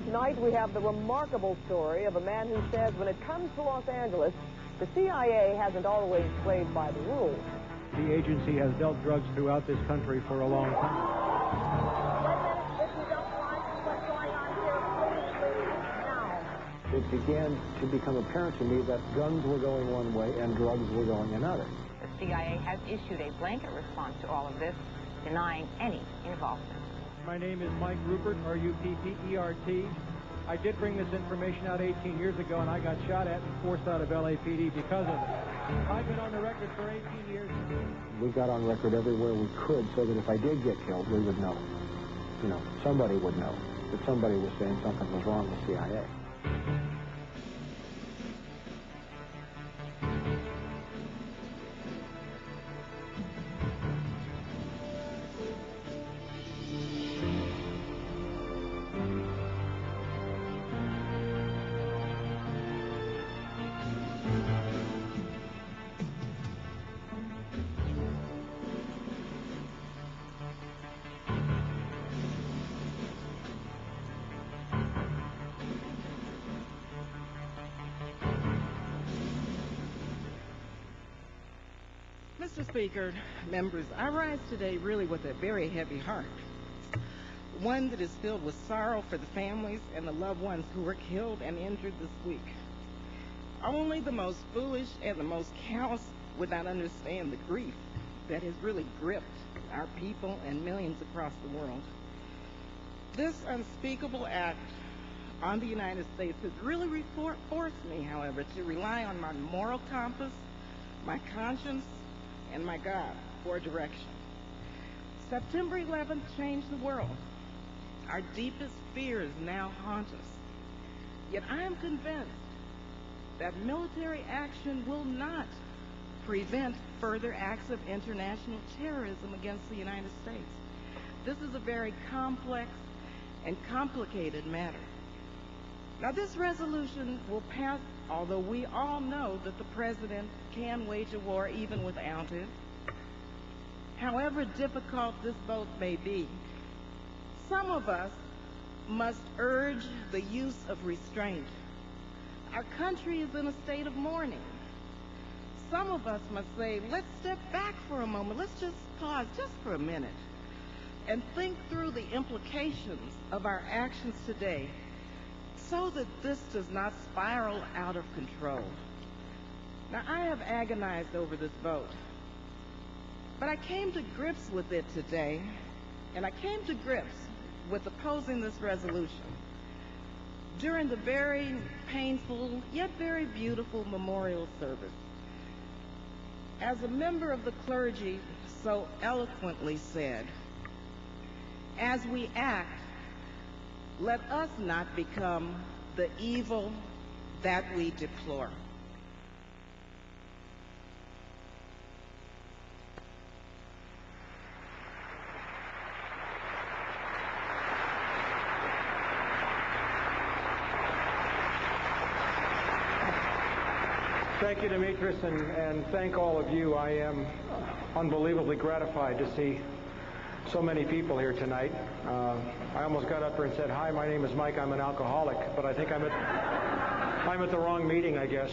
Tonight we have the remarkable story of a man who says when it comes to Los Angeles, the CIA hasn't always played by the rules. The agency has dealt drugs throughout this country for a long time. If you don't like what's going on here, please leave now. It began to become apparent to me that guns were going one way and drugs were going another. The CIA has issued a blanket response to all of this, denying any involvement. My name is Mike Rupert, R-U-P-P-E-R-T. I did bring this information out 18 years ago, and I got shot at and forced out of LAPD because of it. I've been on the record for 18 years. We got on record everywhere we could so that if I did get killed, we would know. You know, somebody would know that somebody was saying something was wrong with CIA. Mr. Speaker, members, I rise today really with a very heavy heart. One that is filled with sorrow for the families and the loved ones who were killed and injured this week. Only the most foolish and the most callous would not understand the grief that has really gripped our people and millions across the world. This unspeakable act on the United States has really forced me, however, to rely on my moral compass, my conscience, and my God for direction. September 11th changed the world. Our deepest fears now haunt us. Yet I am convinced that military action will not prevent further acts of international terrorism against the United States. This is a very complex and complicated matter. Now, this resolution will pass, although we all know that the president can wage a war even without it. However difficult this vote may be, some of us must urge the use of restraint. Our country is in a state of mourning. Some of us must say, let's step back for a moment. Let's just pause just for a minute and think through the implications of our actions today so that this does not spiral out of control. Now, I have agonized over this vote, but I came to grips with it today, and I came to grips with opposing this resolution during the very painful yet very beautiful memorial service. As a member of the clergy so eloquently said, as we act, let us not become the evil that we deplore. Thank you, Demetrius, and thank all of you. I am unbelievably gratified to see so many people here tonight. I almost got up here and said, hi, my name is Mike, I'm an alcoholic, but I think I'm at the wrong meeting, I guess.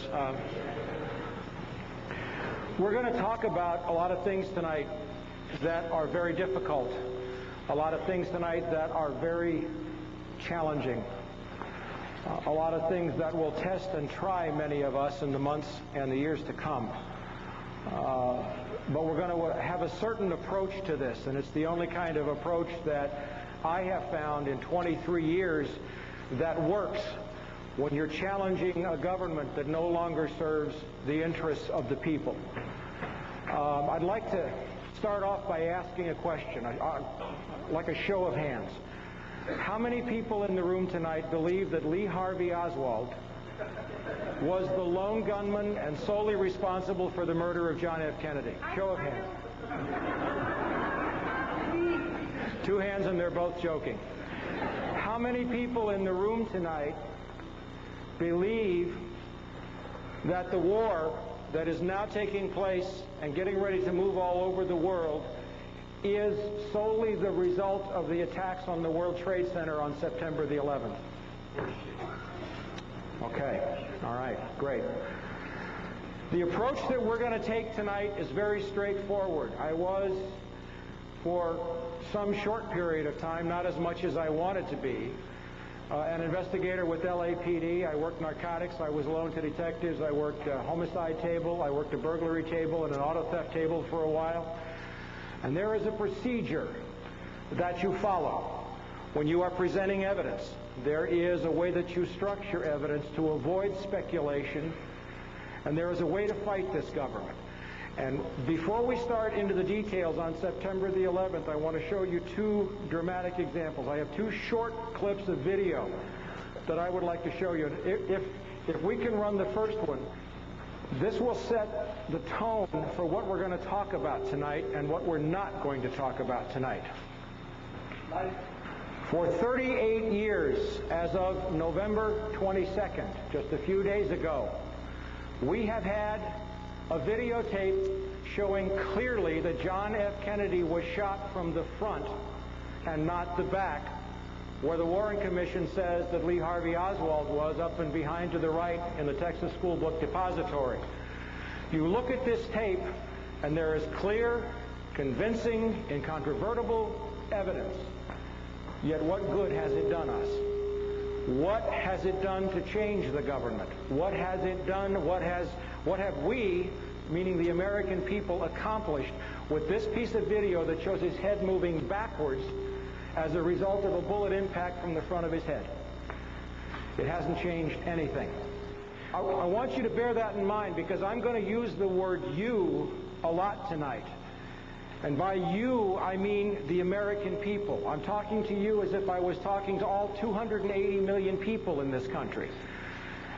We're going to talk about a lot of things tonight that are very difficult, a lot of things tonight that are very challenging, a lot of things that will test and try many of us in the months and the years to come. But we're going to have a certain approach to this, and it's the only kind of approach that I have found in 23 years that works when you're challenging a government that no longer serves the interests of the people. I'd like to start off by asking a question, like a show of hands. How many people in the room tonight believe that Lee Harvey Oswald was the lone gunman and solely responsible for the murder of John F. Kennedy? Show of hands. 2 hands, and they're both joking. How many people in the room tonight believe that the war that is now taking place and getting ready to move all over the world is solely the result of the attacks on the World Trade Center on September the 11th? Okay. All right. Great. The approach that we're going to take tonight is very straightforward. I was, for some short period of time, not as much as I wanted to be, an investigator with LAPD. I worked narcotics. I was loaned to detectives. I worked a homicide table. I worked a burglary table and an auto theft table for a while. And there is a procedure that you follow when you are presenting evidence. There is a way that you structure evidence to avoid speculation, and there is a way to fight this government. And before we start into the details on September the 11th, I want to show you two dramatic examples. I have two short clips of video that I would like to show you. If we can run the first one, this will set the tone for what we're going to talk about tonight and what we're not going to talk about tonight. For 38 years, as of November 22nd, just a few days ago, we have had a videotape showing clearly that John F. Kennedy was shot from the front and not the back, where the Warren Commission says that Lee Harvey Oswald was up and behind to the right in the Texas School Book Depository. You look at this tape, and there is clear, convincing, incontrovertible evidence. Yet what good has it done us? What has it done to change the government? What has it done? What have we, meaning the American people, accomplished with this piece of video that shows his head moving backwards as a result of a bullet impact from the front of his head? It hasn't changed anything. I want you to bear that in mind, because I'm going to use the word "you" a lot tonight. And by you, I mean the American people. I'm talking to you as if I was talking to all 280 million people in this country.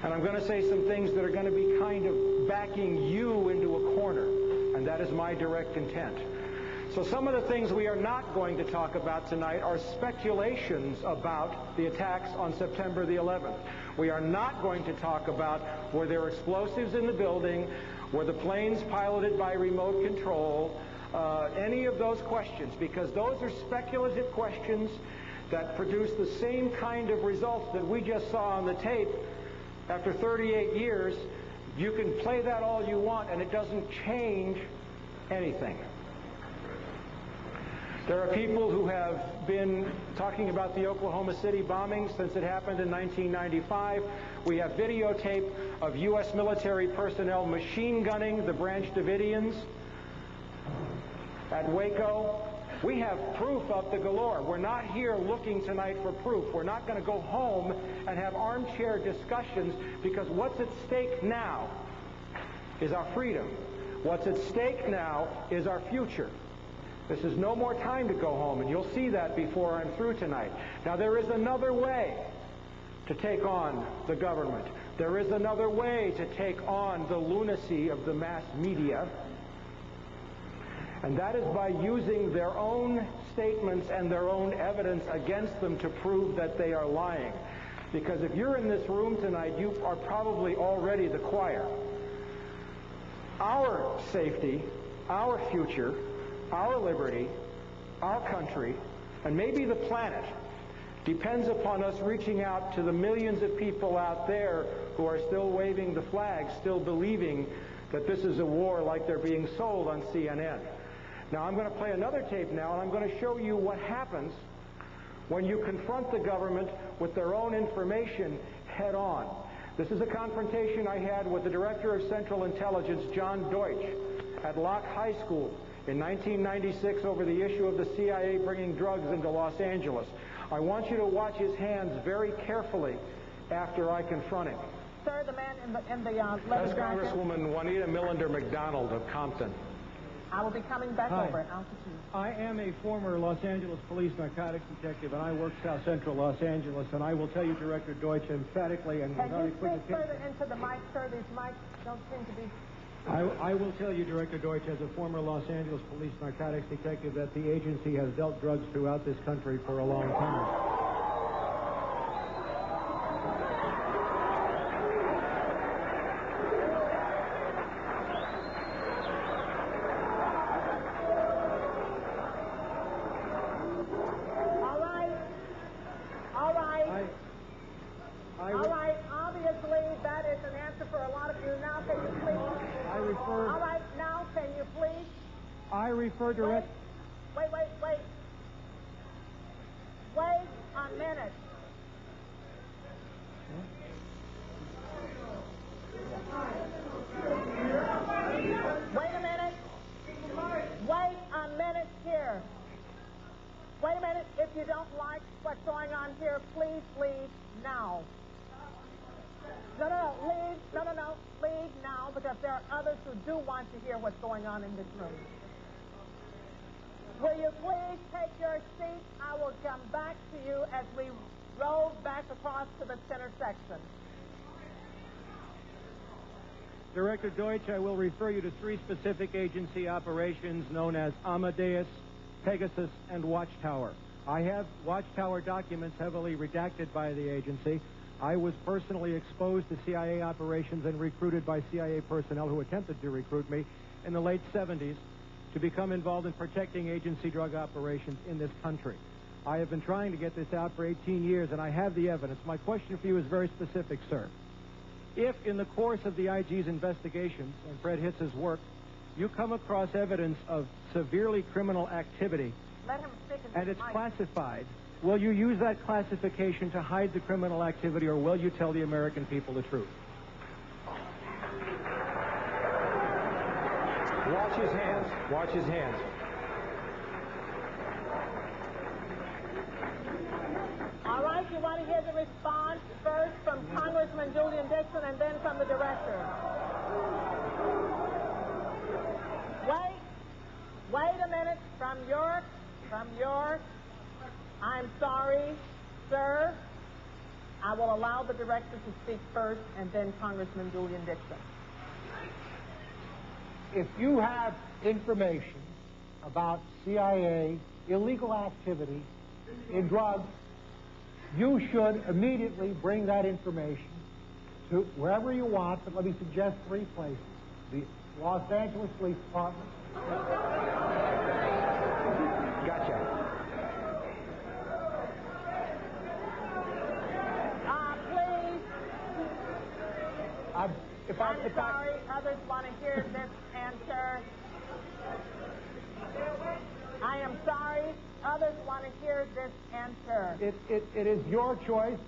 And I'm going to say some things that are going to be kind of backing you into a corner. And that is my direct intent. So some of the things we are not going to talk about tonight are speculations about the attacks on September the 11th. We are not going to talk about were there explosives in the building, were the planes piloted by remote control, any of those questions, because those are speculative questions that produce the same kind of results that we just saw on the tape. After 38 years, you can play that all you want, and it doesn't change anything. There are people who have been talking about the Oklahoma City bombing since it happened in 1995. We have videotape of U.S. military personnel machine gunning the Branch Davidians at Waco. We have proof up to galore. We're not here looking tonight for proof. We're not going to go home and have armchair discussions, because what's at stake now is our freedom. What's at stake now is our future. This is no more time to go home, and you'll see that before I'm through tonight. Now, there is another way to take on the government. There is another way to take on the lunacy of the mass media. And that is by using their own statements and their own evidence against them to prove that they are lying. Because if you're in this room tonight, you are probably already the choir. Our safety, our future, our liberty, our country, and maybe the planet depends upon us reaching out to the millions of people out there who are still waving the flag, still believing that this is a war like they're being sold on CNN. Now, I'm going to play another tape now, and I'm going to show you what happens when you confront the government with their own information head on. This is a confrontation I had with the Director of Central Intelligence, John Deutsch, at Locke High School in 1996 over the issue of the CIA bringing drugs into Los Angeles. I want you to watch his hands very carefully after I confront him. Sir, the man in the leather That's jacket. Congresswoman Juanita Millender McDonald of Compton. I will be coming back Hi. over. I'll see you. I am a former Los Angeles police narcotics detective, and I work South Central Los Angeles, and I will tell you, Director Deutsch, emphatically and Can without you equivocation. speak further into the mic, sir? These mics don't seem to be... I will tell you, Director Deutsch, as a former Los Angeles police narcotics detective, that the agency has dealt drugs throughout this country for a long time. refer direct... Wait a minute. Wait a minute. Wait a minute here. Wait a minute. If you don't like what's going on here, please leave now. No, leave. No, leave now, because there are others who do want to hear what's going on in this room. Will you please take your seat? I will come back to you as we roll back across to the center section. Director Deutsch, I will refer you to 3 specific agency operations known as Amadeus, Pegasus, and Watchtower. I have Watchtower documents heavily redacted by the agency. I was personally exposed to CIA operations and recruited by CIA personnel who attempted to recruit me in the late 70s to become involved in protecting agency drug operations in this country. I have been trying to get this out for 18 years, and I have the evidence. My question for you is very specific, sir. If, in the course of the IG's investigations and Fred Hitz's work, you come across evidence of severely criminal activity, Let him speak and it's classified, will you use that classification to hide the criminal activity, or will you tell the American people the truth? Watch his hands. Watch his hands. All right, you want to hear the response first from Congressman Julian Dixon and then from the director. Wait a minute. From York. I'm sorry, sir. I will allow the director to speak first and then Congressman Julian Dixon. If you have information about CIA illegal activity in drugs, you should immediately bring that information to wherever you want, but let me suggest 3 places. The Los Angeles Police Department. Gotcha. Please. I'm sorry, others want to hear this answer. I am sorry, others want to hear this answer. It is your choice,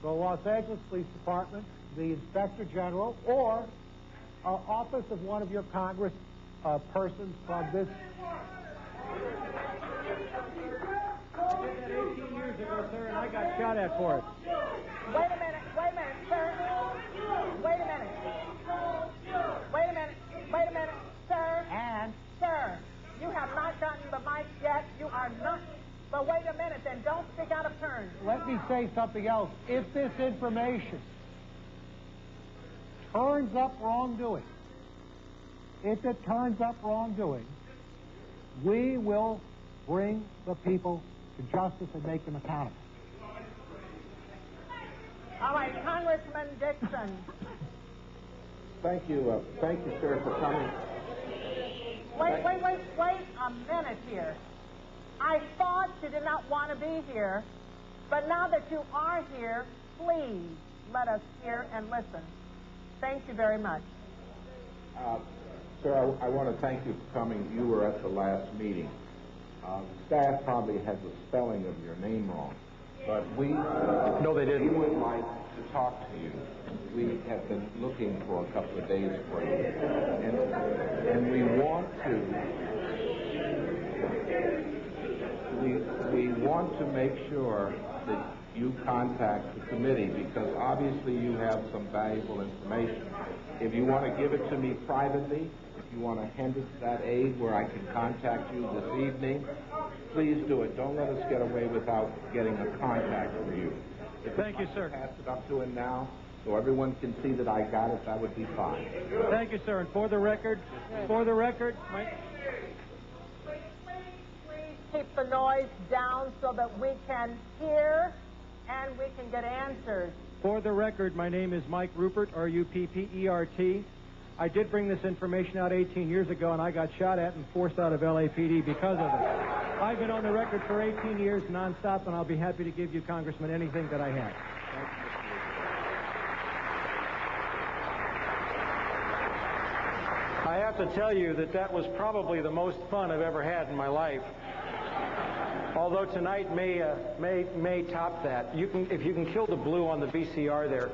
the Los Angeles Police Department, the Inspector General, or office of one of your Congress persons from this. I did that 18 years ago, sir, and I got shot at for it. Wait a minute, sir. Wait a minute, sir. And Sir, you have not gotten the mic yet. You are not. But wait a minute, then don't speak out of turn. let me say something else. If this information turns up wrongdoing, we will bring the people to justice and make them accountable. All right, Congressman Dixon. Thank you, sir, for coming. Wait a minute here. I thought you did not want to be here, but now that you are here, please let us hear and listen. Thank you very much. Sir, I want to thank you for coming. You were at the last meeting. Staff probably has the spelling of your name wrong, but No, they didn't. We would like to talk to you. We have been looking for a couple of days for you, and we want to make sure that you contact the committee, because obviously you have some valuable information. If you want to give it to me privately, if you want to hand it to that aide where I can contact you this evening, please do it. Don't let us get away without getting a contact for you. Thank you, sir. Pass it up to him now so everyone can see that I got it. That would be fine. Thank you, sir. And for the record, Please keep the noise down so that we can hear and we can get answers. For the record, my name is Mike Rupert, R-U-P-P-E-R-T. I did bring this information out 18 years ago, and I got shot at and forced out of LAPD because of it. I've been on the record for 18 years nonstop, and I'll be happy to give you, Congressman, anything that I have. I have to tell you that that was probably the most fun I've ever had in my life. Although tonight may top that. If you can kill the blue on the VCR there.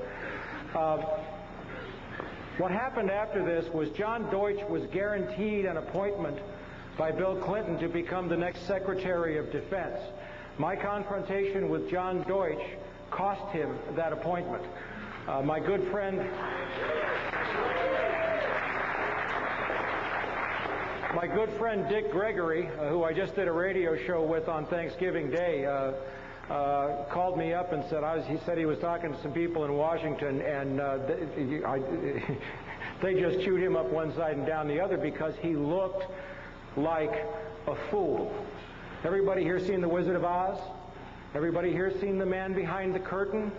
What happened after this was John Deutsch was guaranteed an appointment by Bill Clinton to become the next Secretary of Defense. My confrontation with John Deutsch cost him that appointment. My good friend Dick Gregory, who I just did a radio show with on Thanksgiving Day, called me up and said he said he was talking to some people in Washington, and they just chewed him up one side and down the other because he looked like a fool. Everybody here seen The Wizard of Oz? Everybody here seen The Man Behind the Curtain?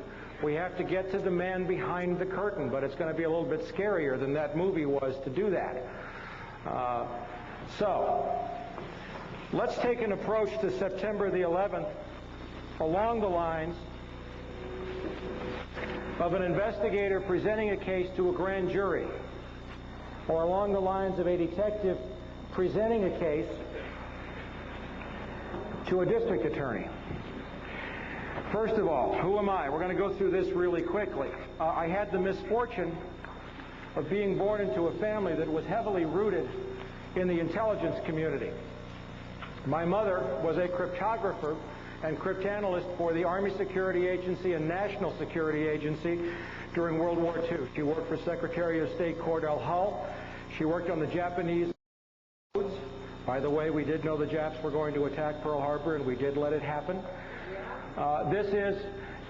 We have to get to the man behind the curtain, but it's going to be a little bit scarier than that movie was to do that. So, let's take an approach to September the 11th along the lines of an investigator presenting a case to a grand jury, or along the lines of a detective presenting a case to a district attorney. First of all, who am I? We're going to go through this really quickly. I had the misfortune of being born into a family that was heavily rooted in the intelligence community. My mother was a cryptographer and cryptanalyst for the Army Security Agency and National Security Agency during World War II. She worked for Secretary of State Cordell Hull. She worked on the Japanese codes. By the way, we did know the Japs were going to attack Pearl Harbor, and we did let it happen. This is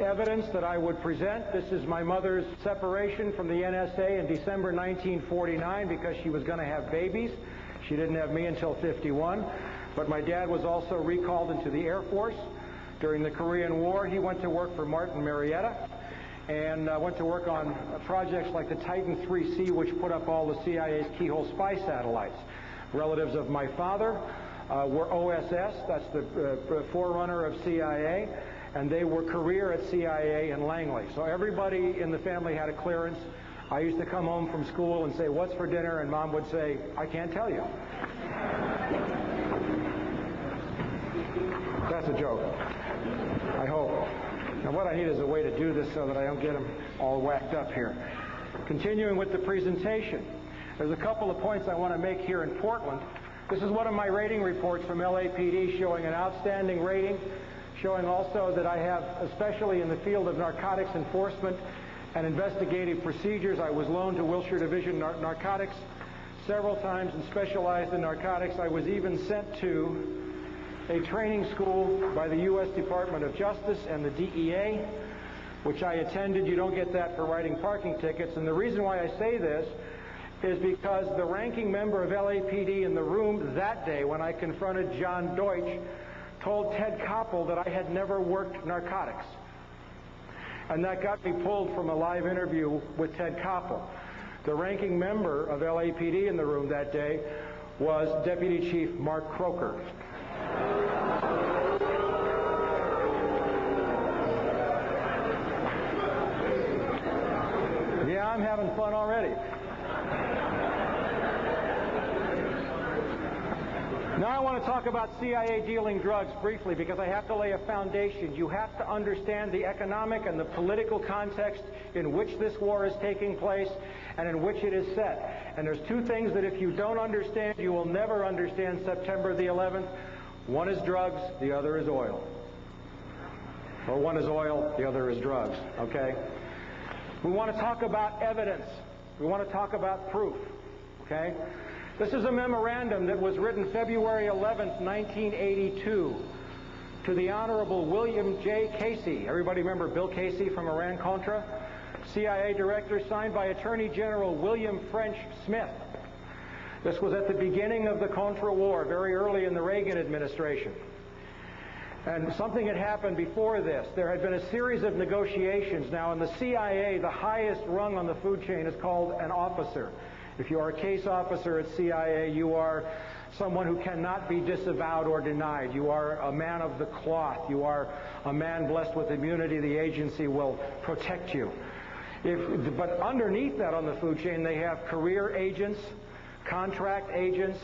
evidence that I would present. This is my mother's separation from the NSA in December 1949 because she was going to have babies. She didn't have me until 51. But my dad was also recalled into the Air Force during the Korean War. He went to work for Martin Marietta and went to work on projects like the Titan 3C, which put up all the CIA's keyhole spy satellites. Relatives of my father were OSS, that's the forerunner of CIA, and they were career at CIA in Langley. So everybody in the family had a clearance. I used to come home from school and say, "What's for dinner?" And Mom would say, "I can't tell you." That's a joke, I hope. Now what I need is a way to do this so that I don't get them all whacked up here. Continuing with the presentation, there's a couple of points I want to make here in Portland. This is one of my rating reports from LAPD showing an outstanding rating, showing also that I have, especially in the field of narcotics enforcement and investigative procedures, I was loaned to Wilshire Division Narcotics several times and specialized in narcotics. I was even sent to a training school by the U.S. Department of Justice and the DEA, which I attended. You don't get that for writing parking tickets. And the reason why I say this is because the ranking member of LAPD in the room that day when I confronted John Deutsch told Ted Koppel that I had never worked narcotics. And that got me pulled from a live interview with Ted Koppel. The ranking member of LAPD in the room that day was Deputy Chief Mark Croker. Yeah, I'm having fun already. Now I want to talk about CIA dealing drugs briefly because I have to lay a foundation. You have to understand the economic and the political context in which this war is taking place and in which it is set. And there's two things that if you don't understand, you will never understand September the 11th. One is drugs, the other is oil. Or one is oil, the other is drugs, okay? We want to talk about evidence. We want to talk about proof, okay? This is a memorandum that was written February 11th, 1982 to the Honorable William J. Casey. Everybody remember Bill Casey from Iran-Contra? CIA Director, signed by Attorney General William French Smith. This was at the beginning of the Contra War, very early in the Reagan administration. And something had happened before this. There had been a series of negotiations. Now, in the CIA, the highest rung on the food chain is called an officer. If you are a case officer at CIA, you are someone who cannot be disavowed or denied. You are a man of the cloth. You are a man blessed with immunity. The agency will protect you. But underneath that on the food chain, they have career agents, contract agents,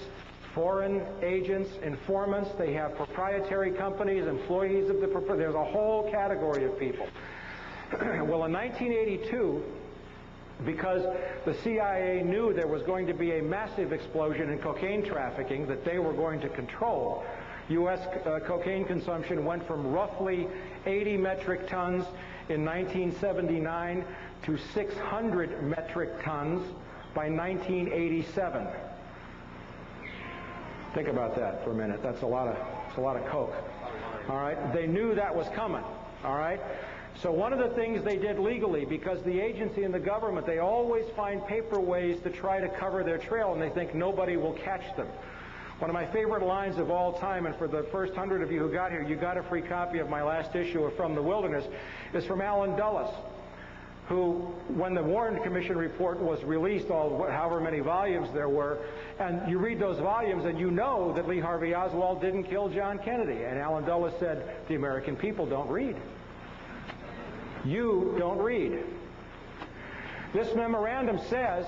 foreign agents, informants. They have proprietary companies, employees of there's a whole category of people. Well, in 1982, because the CIA knew there was going to be a massive explosion in cocaine trafficking that they were going to control, U.S. cocaine consumption went from roughly 80 metric tons in 1979 to 600 metric tons by 1987. Think about that for a minute. That's a lot of coke. All right? They knew that was coming. All right? So one of the things they did legally, because the agency and the government, they always find paper ways to try to cover their trail, and they think nobody will catch them. One of my favorite lines of all time, and for the first 100 of you who got here, you got a free copy of my last issue of From the Wilderness, is from Allen Dulles, who, when the Warren Commission report was released, however many volumes there were, and you read those volumes and you know that Lee Harvey Oswald didn't kill John Kennedy. And Allen Dulles said, the American people don't read. You don't read. This memorandum says,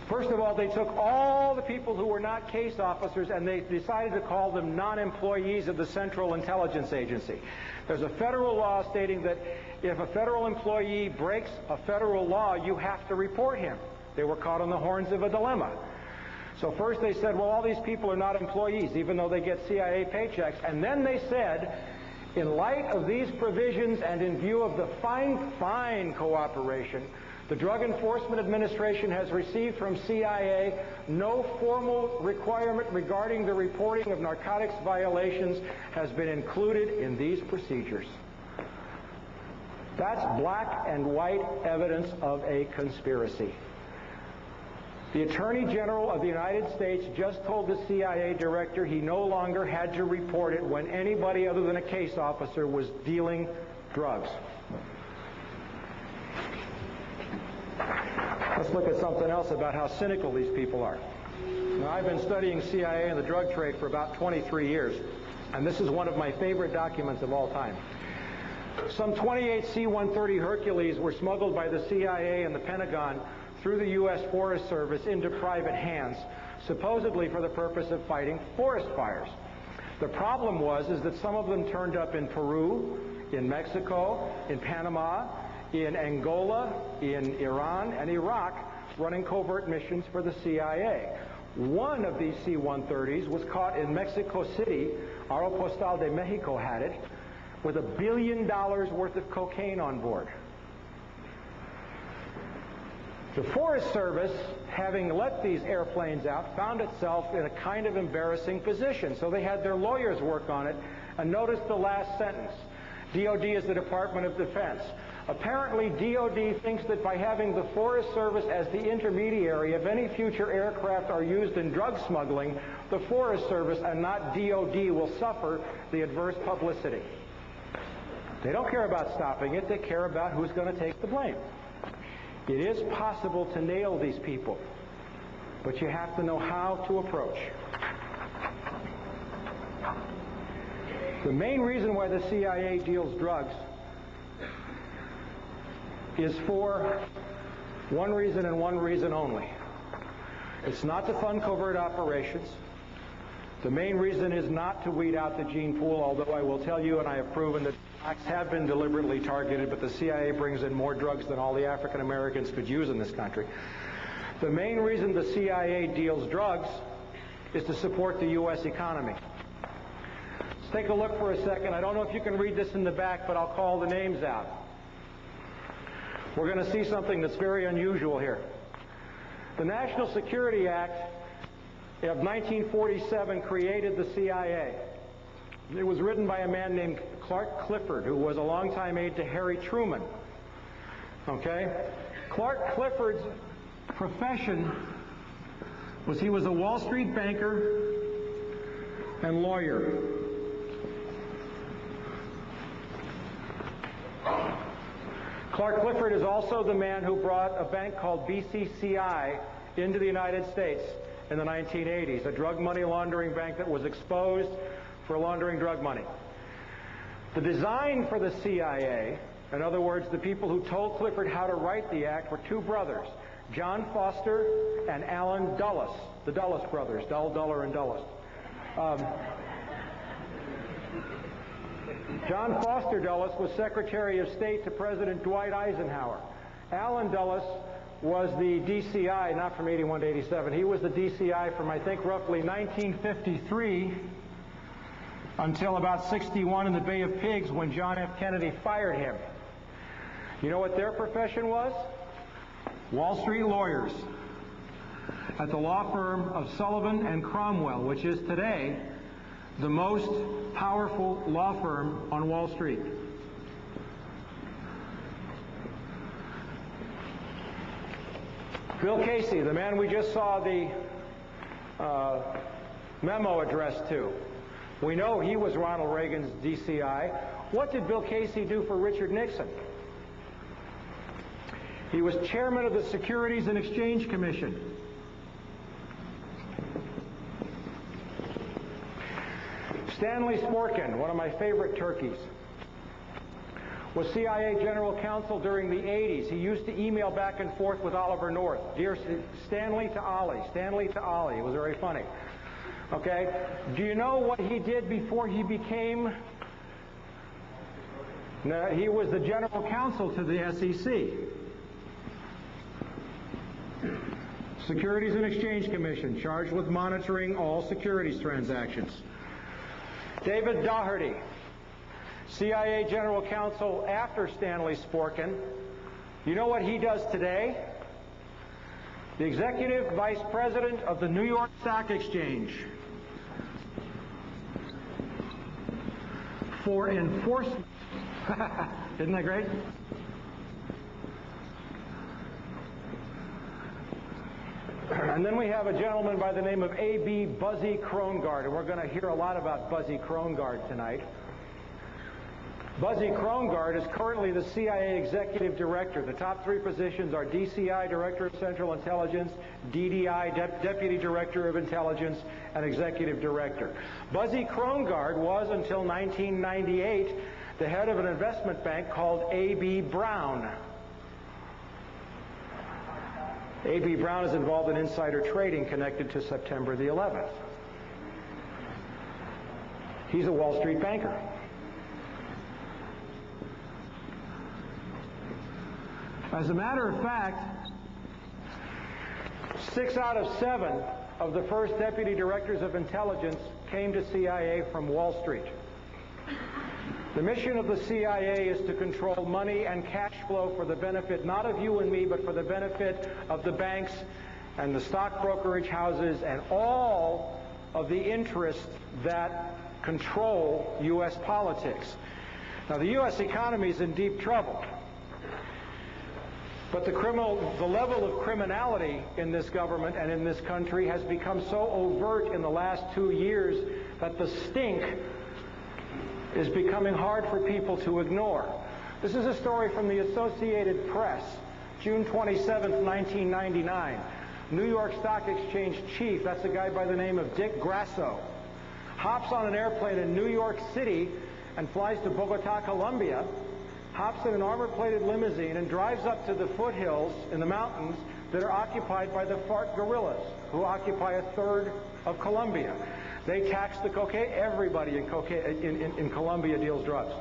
first of all, they took all the people who were not case officers and they decided to call them non-employees of the Central Intelligence Agency. There's a federal law stating that if a federal employee breaks a federal law, you have to report him. They were caught on the horns of a dilemma. So first they said, well, all these people are not employees, even though they get CIA paychecks. And then they said, in light of these provisions and in view of the fine cooperation the Drug Enforcement Administration has received from CIA, no formal requirement regarding the reporting of narcotics violations has been included in these procedures. That's black and white evidence of a conspiracy. The Attorney General of the United States just told the CIA director he no longer had to report it when anybody other than a case officer was dealing drugs. Let's look at something else about how cynical these people are. Now, I've been studying CIA and the drug trade for about 23 years, and this is one of my favorite documents of all time. Some 28 C-130 Hercules were smuggled by the CIA and the Pentagon through the U.S. Forest Service into private hands, supposedly for the purpose of fighting forest fires. The problem was that some of them turned up in Peru, in Mexico, in Panama, in Angola, in Iran, and Iraq, running covert missions for the CIA. One of these C-130s was caught in Mexico City, Aeropostal de Mexico had it, with $1 billion worth of cocaine on board. The Forest Service, having let these airplanes out, found itself in a kind of embarrassing position. So they had their lawyers work on it, and notice the last sentence. DOD is the Department of Defense. Apparently, DOD thinks that by having the Forest Service as the intermediary, if any future aircraft are used in drug smuggling, the Forest Service and not DOD will suffer the adverse publicity. They don't care about stopping it. They care about who's going to take the blame. It is possible to nail these people, but you have to know how to approach. The main reason why the CIA deals drugs is for one reason and one reason only. It's not to fund covert operations. The main reason is not to weed out the gene pool, although I will tell you, and I have proven that blacks have been deliberately targeted, but the CIA brings in more drugs than all the African Americans could use in this country. The main reason the CIA deals drugs is to support the U.S. economy. Let's take a look for a second. I don't know if you can read this in the back, but I'll call the names out. We're going to see something that's very unusual here. The National Security Act of 1947 created the CIA. It was written by a man named Clark Clifford, who was a longtime aide to Harry Truman. Okay? Clark Clifford's profession was he was a Wall Street banker and lawyer. Clark Clifford is also the man who brought a bank called BCCI into the United States in the 1980s, a drug money laundering bank that was exposed for laundering drug money. The design for the CIA, in other words, the people who told Clifford how to write the act, were two brothers, John Foster and Allen Dulles, the Dulles brothers, Duller, and Dulles. John Foster Dulles was Secretary of State to President Dwight Eisenhower. Allen Dulles was the DCI, not from 81 to 87. He was the DCI from, I think, roughly 1953 until about 61 in the Bay of Pigs when John F. Kennedy fired him. You know what their profession was? Wall Street lawyers at the law firm of Sullivan and Cromwell, which is today the most powerful law firm on Wall Street. Bill Casey, the man we just saw the memo addressed to. We know he was Ronald Reagan's DCI. What did Bill Casey do for Richard Nixon? He was chairman of the Securities and Exchange Commission. Stanley Sporkin, one of my favorite turkeys, was CIA General Counsel during the 80s. He used to email back and forth with Oliver North. Dear Stanley to Ollie, Stanley to Ollie. It was very funny. Okay? Do you know what he did before he became... No, he was the General Counsel to the SEC. Securities and Exchange Commission, charged with monitoring all securities transactions. David Daugherty, CIA General Counsel after Stanley Sporkin. You know what he does today? The Executive Vice President of the New York Stock Exchange for enforcement. Isn't that great? And then we have a gentleman by the name of A.B. Buzzy Krongard, and we're going to hear a lot about Buzzy Krongard tonight. Buzzy Krongard is currently the CIA Executive Director. The top three positions are DCI, Director of Central Intelligence, DDI, Deputy Director of Intelligence, and Executive Director. Buzzy Krongard was, until 1998, the head of an investment bank called A.B. Brown. A.B. Brown is involved in insider trading connected to September the 11th. He's a Wall Street banker. As a matter of fact, 6 out of 7 of the first deputy directors of intelligence came to CIA from Wall Street. The mission of the CIA is to control money and cash flow for the benefit not of you and me, but for the benefit of the banks and the stock brokerage houses and all of the interests that control U.S. politics. Now, the U.S. economy is in deep trouble. But the level of criminality in this government and in this country has become so overt in the last 2 years that the stink is becoming hard for people to ignore. This is a story from the Associated Press, June 27th, 1999. New York Stock Exchange chief, that's a guy by the name of Dick Grasso, hops on an airplane in New York City and flies to Bogota, Colombia, hops in an armor-plated limousine and drives up to the foothills in the mountains that are occupied by the FARC guerrillas, who occupy a third of Colombia. They tax the cocaine. Everybody in Colombia deals drugs.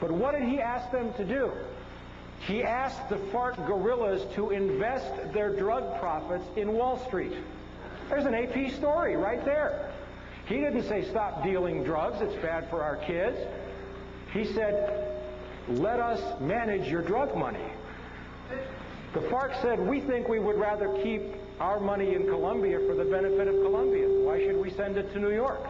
But what did he ask them to do? He asked the FARC guerrillas to invest their drug profits in Wall Street. There's an AP story right there. He didn't say stop dealing drugs, it's bad for our kids. He said, let us manage your drug money. The FARC said, we think we would rather keep our money in Colombia for the benefit of Colombians. Why should we send it to New York?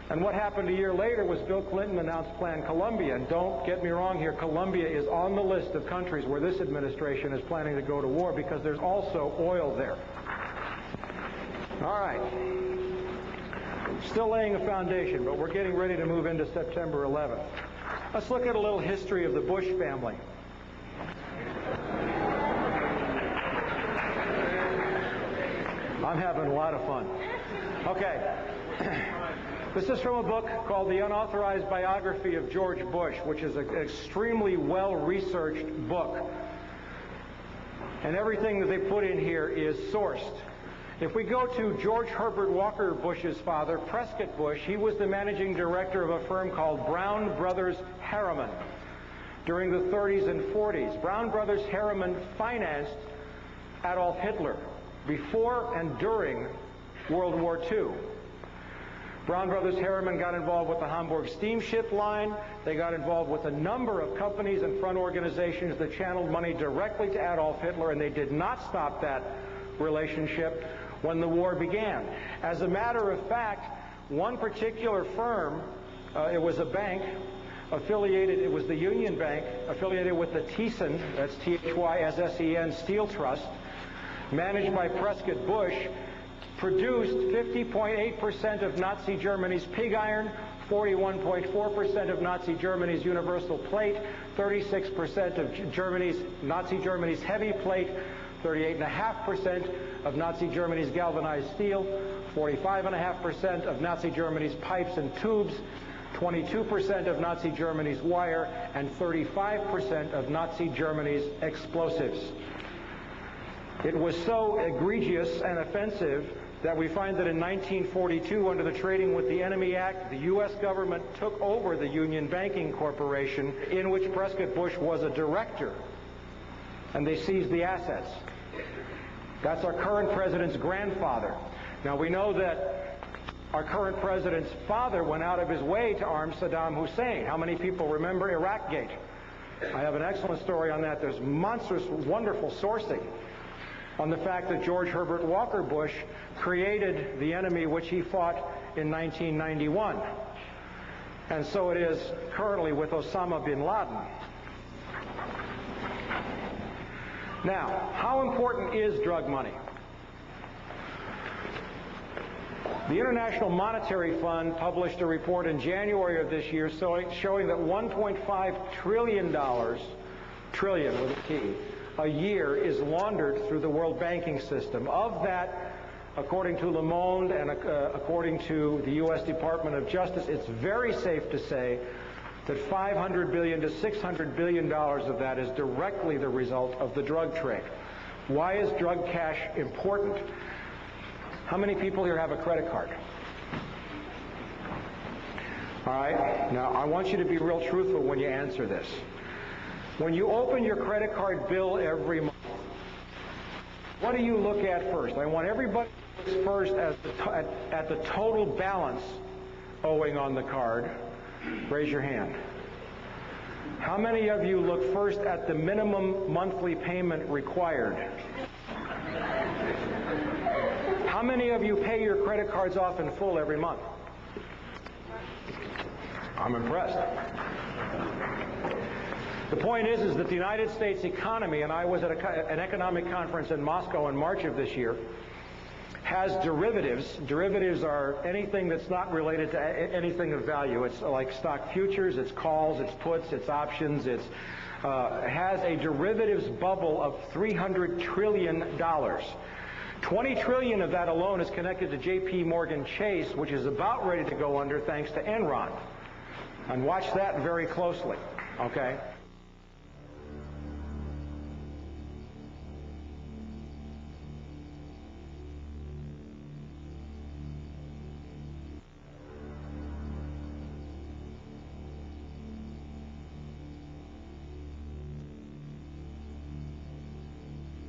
And what happened a year later was Bill Clinton announced Plan Colombia. And don't get me wrong here, Colombia is on the list of countries where this administration is planning to go to war because there's also oil there. All right. Still laying a foundation, but we're getting ready to move into September 11th. Let's look at a little history of the Bush family. I'm having a lot of fun. Okay. This is from a book called The Unauthorized Biography of George Bush, which is an extremely well-researched book. And everything that they put in here is sourced. If we go to George Herbert Walker Bush's father, Prescott Bush, he was the managing director of a firm called Brown Brothers Harriman during the 30s and 40s. Brown Brothers Harriman financed Adolf Hitler before and during World War II. Brown Brothers Harriman got involved with the Hamburg steamship line. They got involved with a number of companies and front organizations that channeled money directly to Adolf Hitler, and they did not stop that relationship when the war began. As a matter of fact, one particular firm, it was a bank affiliated, it was the Union Bank, affiliated with the Thyssen, that's T-H-Y-S-S-E-N, Steel Trust, managed by Prescott Bush, produced 50.8% of Nazi Germany's pig iron, 41.4% of Nazi Germany's universal plate, 36% of Nazi Germany's heavy plate, 38.5% of Nazi Germany's galvanized steel, 45.5% of Nazi Germany's pipes and tubes, 22% of Nazi Germany's wire, and 35% of Nazi Germany's explosives. It was so egregious and offensive that we find that in 1942, under the Trading with the Enemy Act, the U.S. government took over the Union Banking Corporation, in which Prescott Bush was a director, and they seized the assets. That's our current president's grandfather. Now, we know that our current president's father went out of his way to arm Saddam Hussein. How many people remember Iraqgate? I have an excellent story on that. There's monstrous, wonderful sourcing on the fact that George Herbert Walker Bush created the enemy which he fought in 1991. And so it is currently with Osama bin Laden. Now, how important is drug money? The International Monetary Fund published a report in January of this year showing that $1.5 trillion, trillion with a T, a year is laundered through the world banking system. Of that, according to Le Monde and according to the U.S. Department of Justice, it's very safe to say that $500 billion to $600 billion of that is directly the result of the drug trade. Why is drug cash important? How many people here have a credit card? All right, now I want you to be real truthful when you answer this. When you open your credit card bill every month, what do you look at first? I want everybody to look first at the total balance owing on the card. Raise your hand. How many of you look first at the minimum monthly payment required? How many of you pay your credit cards off in full every month? I'm impressed. The point is that the United States economy, and I was at an economic conference in Moscow in March of this year, has derivatives. Derivatives are anything that's not related to anything of value. It's like stock futures, it's calls, it's puts, it's options, it has a derivatives bubble of $300 trillion. 20 trillion of that alone is connected to J.P. Morgan Chase, which is about ready to go under thanks to Enron. And watch that very closely, okay?